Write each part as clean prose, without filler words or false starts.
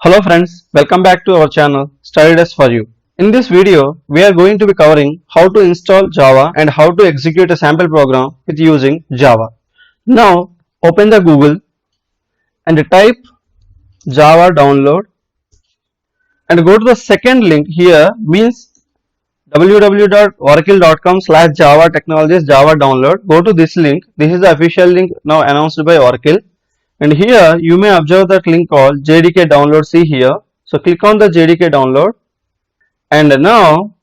Hello friends, welcome back to our channel StudyDesk for You. In this video, we are going to be covering how to install Java and how to execute a sample program with using Java. Now, open the Google and type Java download and go to the second link here means www.oracle.com/java technologies java download. Go to this link. This is the official link now announced by Oracle. And here you may observe that link called JDK download. See here. So click on the JDK download and now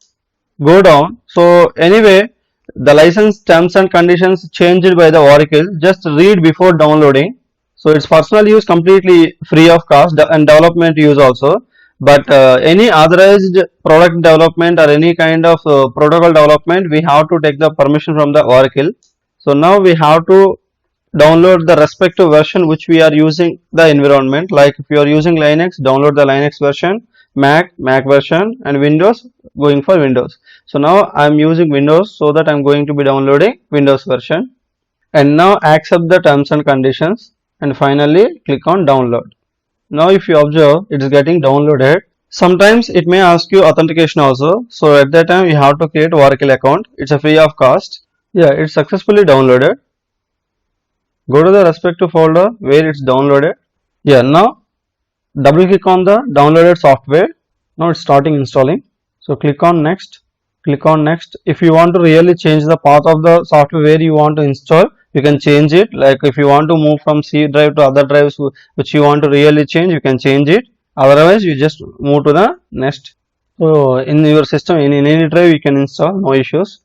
go down. So anyway, the license terms and conditions changed by the Oracle. Just read before downloading. So it's personal use, completely free of cost, and development use also. But any authorized product development or any kind of protocol development, we have to take the permission from the Oracle. So now we have to download the respective version which we are using the environment. Like if you are using Linux, download the Linux version, Mac version, and Windows, going for Windows. So now I am using Windows, so that I am going to be downloading Windows version. And now accept the terms and conditions and finally click on download. Now if you observe, it is getting downloaded. Sometimes it may ask you authentication also. So at that time you have to create Oracle account. It's a free of cost. Yeah, it's successfully downloaded. Go to the respective folder where it's downloaded. Yeah, now double click on the downloaded software. Now it's starting installing. So click on next. Click on next. If you want to really change the path of the software where you want to install, you can change it. Like if you want to move from C drive to other drives which you want to really change, you can change it. Otherwise, you just move to the next. So in your system, in any drive, you can install, no issues.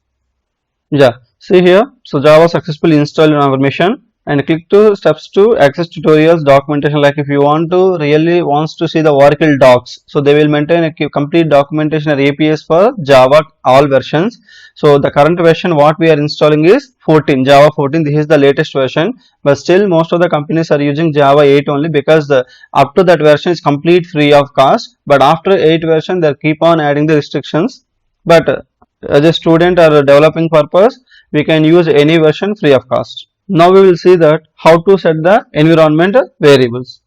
Yeah, see here. So Java successfully installed in our machine. And click to steps to access tutorials, documentation. Like if you want to really wants to see the Oracle docs, so they will maintain a complete documentation or APIs for Java all versions. So the current version what we are installing is 14, Java 14. This is the latest version, but still most of the companies are using Java 8 only, because the up to that version is complete free of cost. But after 8 version, they keep on adding the restrictions. But as a student or a developing purpose, we can use any version free of cost. Now we will see that how to set the environment variables.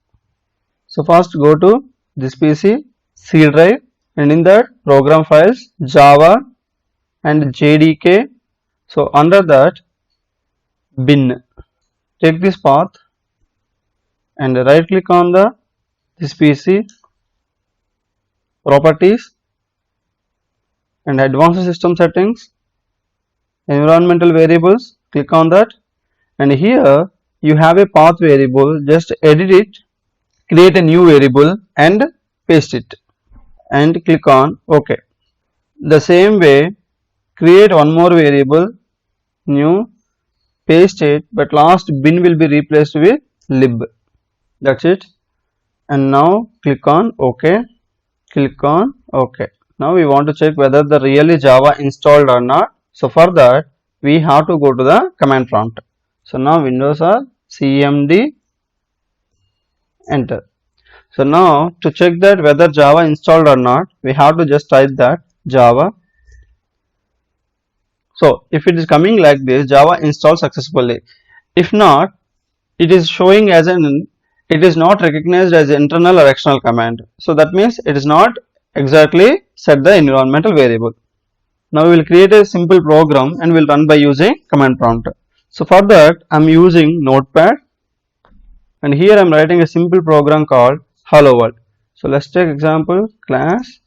So first go to this PC, C drive, and in that program files Java and JDK. So under that bin, take this path and right click on this PC, properties and advanced system settings, environmental variables, click on that. And here you have a path variable, just edit it, create a new variable and paste it and click on OK. The same way, create one more variable, new, paste it, but last bin will be replaced with lib. That's it. And now click on OK, click on OK. Now we want to check whether the really Java installed or not. So for that we have to go to the command prompt. So now Windows or CMD, enter. So now to check that whether Java installed or not, we have to just type that Java. So if it is coming like this, Java installed successfully. If not, it is showing as it is not recognized as internal or external command. So that means it is not exactly set the environmental variable. Now we will create a simple program and will run by using command prompt. So for that I am using Notepad and here I am writing a simple program called hello world. So let's take example class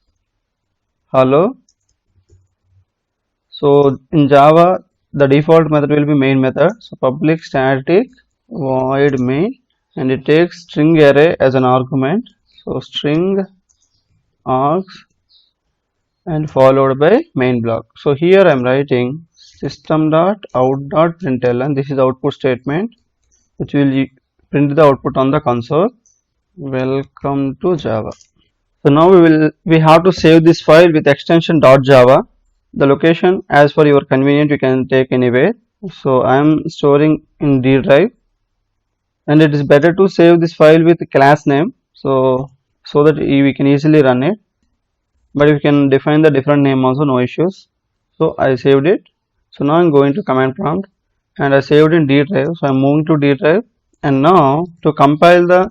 hello. So in Java the default method will be main method. So public static void main, and it takes string array as an argument. So string args and followed by main block. So here I am writing system.out.println. This is the output statement which will print the output on the console. Welcome to Java. So now we have to save this file with extension .java. The location as for your convenience you can take anywhere. So I am storing in D drive, and it is better to save this file with class name so that we can easily run it. But you can define the different name also, no issues. So I saved it. So now I am going to command prompt and I saved in D drive. So I am moving to D drive, and now to compile the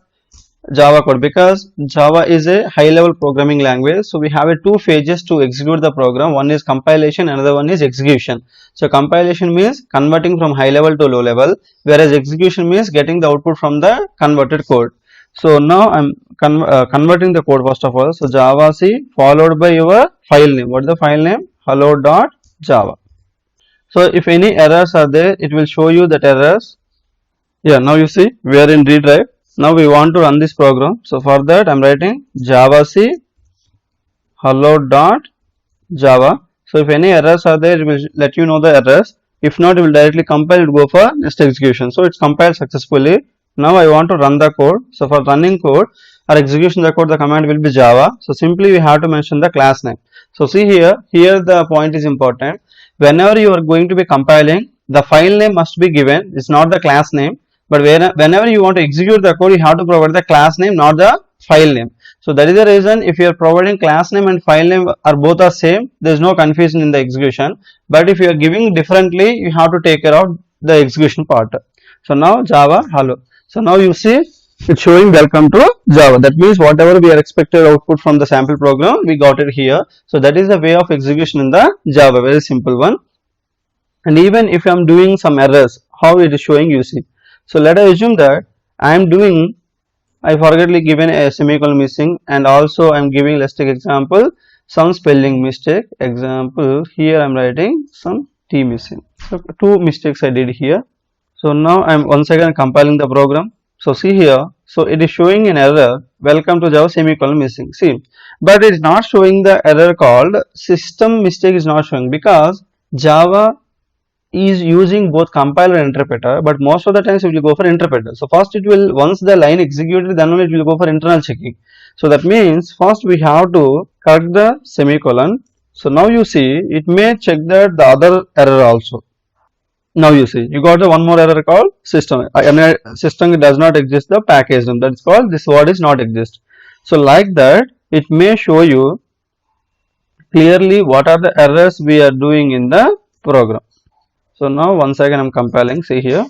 Java code, because Java is a high level programming language. So we have a two phases to execute the program. One is compilation, another one is execution. So compilation means converting from high level to low level, whereas execution means getting the output from the converted code. So now I'm converting the code first of all. So Java C followed by your file name. What is the file name? Hello.java. So if any errors are there, it will show you that errors. Yeah, now you see we are in D drive. Now we want to run this program. So for that I'm writing javac hello.java. So if any errors are there, it will let you know the errors. If not, it will directly compile and go for next execution. So it's compiled successfully. Now I want to run the code. So for running code or execution the code, the command will be Java. So simply we have to mention the class name. So see here the point is important. Whenever you are going to be compiling, the file name must be given. It's not the class name. But whenever you want to execute the code, you have to provide the class name, not the file name. So that is the reason if you are providing class name and file name are both are same, there is no confusion in the execution. But if you are giving differently, you have to take care of the execution part. So now Java hello. So now you see it's showing welcome to Java. That means whatever we are expected output from the sample program, we got it here. So that is the way of execution in the Java, very simple one. And even if I am doing some errors, how it is showing, you see. So let us assume that I am doing, I forgetly given a semicolon missing, and also I am giving, let's take example, some spelling mistake. Example, here I am writing some T missing. So two mistakes I did here. So now I am once again compiling the program. So see here, so it is showing an error, welcome to Java semicolon missing. See, but it is not showing the error called system mistake is not showing, because Java is using both compiler and interpreter, but most of the times it will go for interpreter. So first it will, once the line executed, then only it will go for internal checking. So that means first we have to correct the semicolon. So now you see it may check that the other error also. Now you see you got the one more error called system. System does not exist the package name, that is called this word is not exist. So like that it may show you clearly what are the errors we are doing in the program. So now once again I am compiling, see here.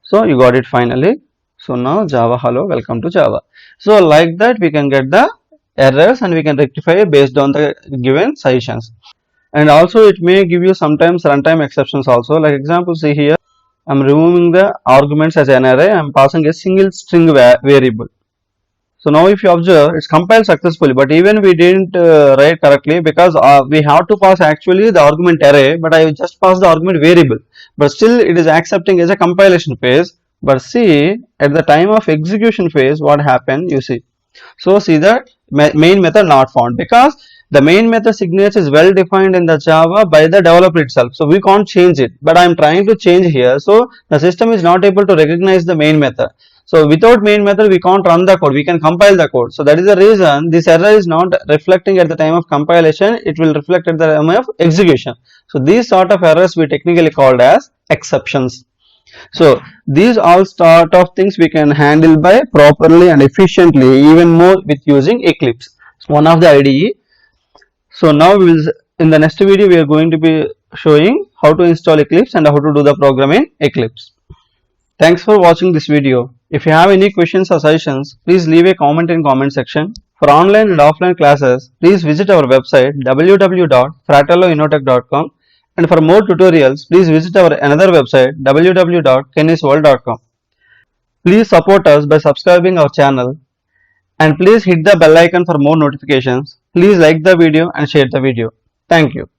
So you got it finally. So now Java hello, welcome to Java. So like that we can get the errors and we can rectify based on the given suggestions. And also it may give you sometimes runtime exceptions also. Like example, see here I am removing the arguments as an array, I am passing a single string variable. So now if you observe, it's compiled successfully, but even we didn't write correctly, because we have to pass actually the argument array, but I just passed the argument variable, but still it is accepting as a compilation phase. But see at the time of execution phase what happened, you see. So see that main method not found, because the main method signature is well defined in the Java by the developer itself. So we can't change it, but I am trying to change here. So the system is not able to recognize the main method. So without main method we can't run the code, we can compile the code. So that is the reason this error is not reflecting at the time of compilation, it will reflect at the time of execution. So these sort of errors we technically called as exceptions. So these all sort of things we can handle by properly and efficiently, even more with using Eclipse, one of the IDE. So now we will, in the next video we are going to be showing how to install Eclipse and how to do the program in Eclipse. Thanks for watching this video. If you have any questions or suggestions, please leave a comment in comment section. For online and offline classes, please visit our website www.fratelloinnotech.com, and for more tutorials, please visit our another website www.kennysworld.com. Please support us by subscribing our channel, and please hit the bell icon for more notifications. Please like the video and share the video. Thank you.